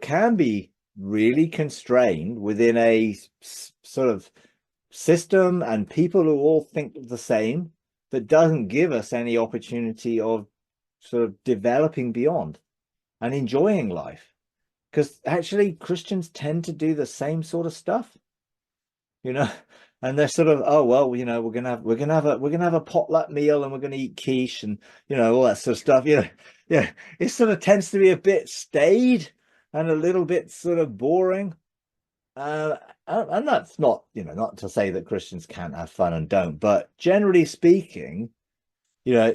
can be really constrained within a sort of system and people who all think the same, that doesn't give us any opportunity of sort of developing beyond and enjoying life. Because actually Christians tend to do the same sort of stuff, you know, and they're sort of, oh well, you know, we're gonna have a potluck meal and we're gonna eat quiche and, you know, all that sort of stuff. Yeah, it sort of tends to be a bit staid and a little bit sort of boring. And that's not, you know, not to say that Christians can't have fun and don't, but generally speaking, you know,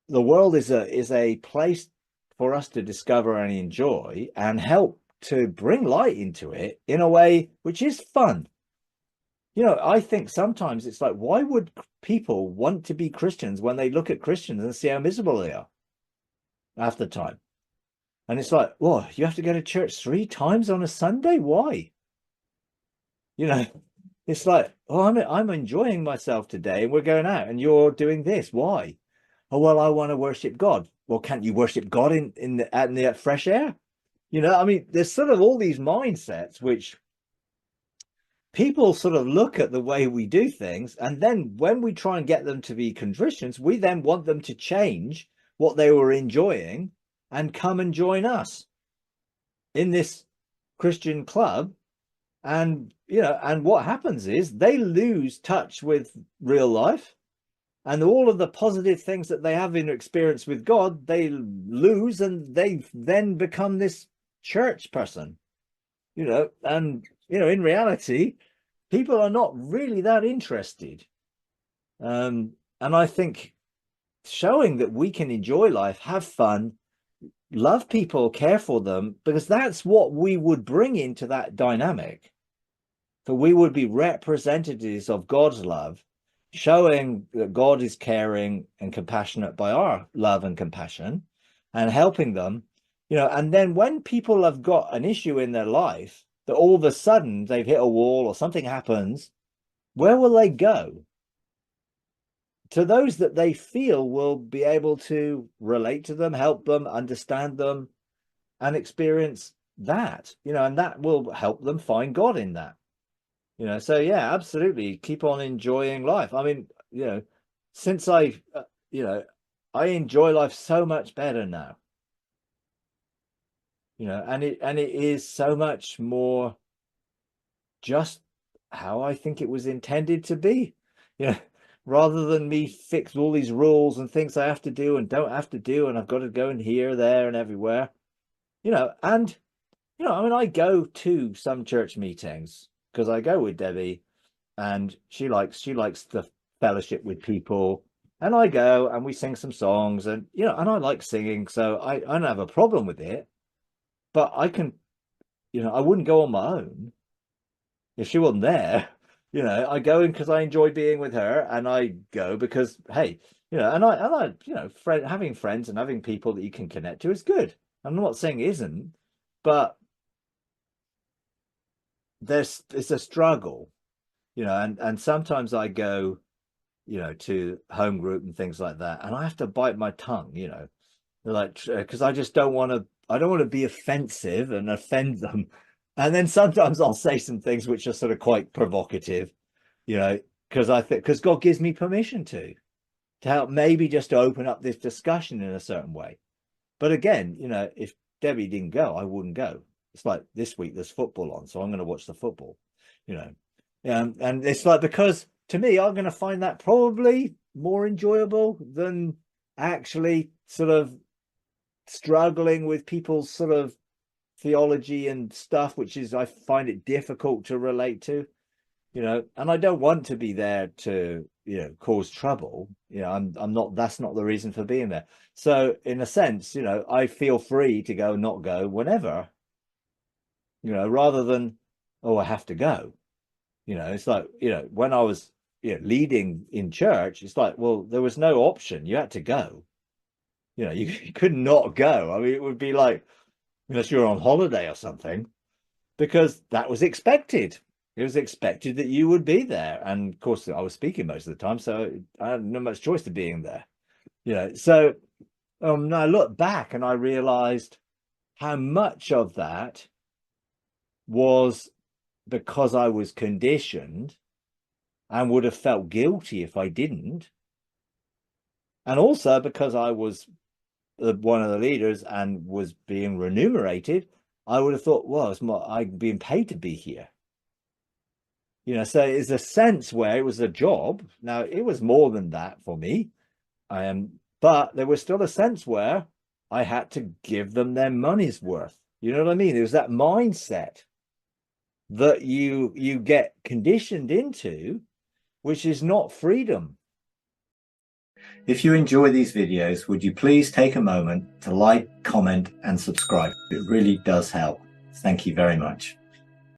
the world is a place for us to discover and enjoy and help to bring light into it in a way which is fun. You know, I think sometimes it's like, why would people want to be Christians when they look at Christians and see how miserable they are half the time? And it's like, well, you have to go to church 3 times on a Sunday? Why? You know, it's like, oh, I'm enjoying myself today and we're going out and you're doing this. Why? Oh, well, I want to worship God. Well, can't you worship God in the fresh air? You know, I mean, there's sort of all these mindsets which people sort of look at the way we do things, and then when we try and get them to be Christians, we then want them to change what they were enjoying and come and join us in this Christian club. And, you know, and what happens is they lose touch with real life, and all of the positive things that they have in experience with God, they lose, and they then become this church person, you know. And, you know, in reality, people are not really that interested. And I think showing that we can enjoy life, have fun, love people, care for them, because that's what we would bring into that dynamic. So we would be representatives of God's love, showing that God is caring and compassionate by our love and compassion, and helping them, you know. And then when people have got an issue in their life, that all of a sudden they've hit a wall or something happens, where will they go? To those that they feel will be able to relate to them, help them, understand them, and experience that, you know, and that will help them find God in that. You know, so yeah, absolutely, keep on enjoying life. I mean, you know, since you know, I enjoy life so much better now, you know, and it is so much more just how I think it was intended to be, you know, rather than me fix all these rules and things I have to do and don't have to do, and I've got to go in here, there, and everywhere, you know. And, you know, I mean, I go to some church meetings because I go with Debbie, and she likes the fellowship with people, and I go and we sing some songs, and, you know, and I like singing, so I don't have a problem with it. But I can, you know, I wouldn't go on my own if she wasn't there. You know, I go in because I enjoy being with her, and I go because, hey, you know, and I you know, having friends and having people that you can connect to is good. I'm not saying it isn't, but it's a struggle, you know. And sometimes I go, you know, to home group and things like that, and I have to bite my tongue, you know, like, because I just don't want to. I don't want to be offensive and offend them. And then sometimes I'll say some things which are sort of quite provocative, you know, because I think, because God gives me permission to help, maybe just to open up this discussion in a certain way. But again, you know, if Debbie didn't go, I wouldn't go. It's like this week there's football on, so I'm going to watch the football, you know. And it's like, because to me, I'm going to find that probably more enjoyable than actually sort of struggling with people's sort of theology and stuff, which is, I find it difficult to relate to, you know. And I don't want to be there to, you know, cause trouble. You know, I'm not, that's not the reason for being there. So in a sense, you know, I feel free to go, not go whenever, you know, rather than, oh, I have to go. You know, it's like, you know, when I was, you know, leading in church, it's like, well, there was no option. You had to go. You know, you could not go. I mean, it would be like, unless you're on holiday or something, because that was expected. It was expected that you would be there. And of course, I was speaking most of the time, so I had no much choice to being there. You know, so I look back and I realized how much of that was because I was conditioned and would have felt guilty if I didn't, and also because I was one of the leaders and was being remunerated, I would have thought, well, I'm being paid to be here. You know, so it's a sense where it was a job. Now, it was more than that for me. But there was still a sense where I had to give them their money's worth. You know what I mean? It was that mindset that you get conditioned into, which is not freedom. If you enjoy these videos, would you please take a moment to like, comment, and subscribe? It really does help. Thank you very much.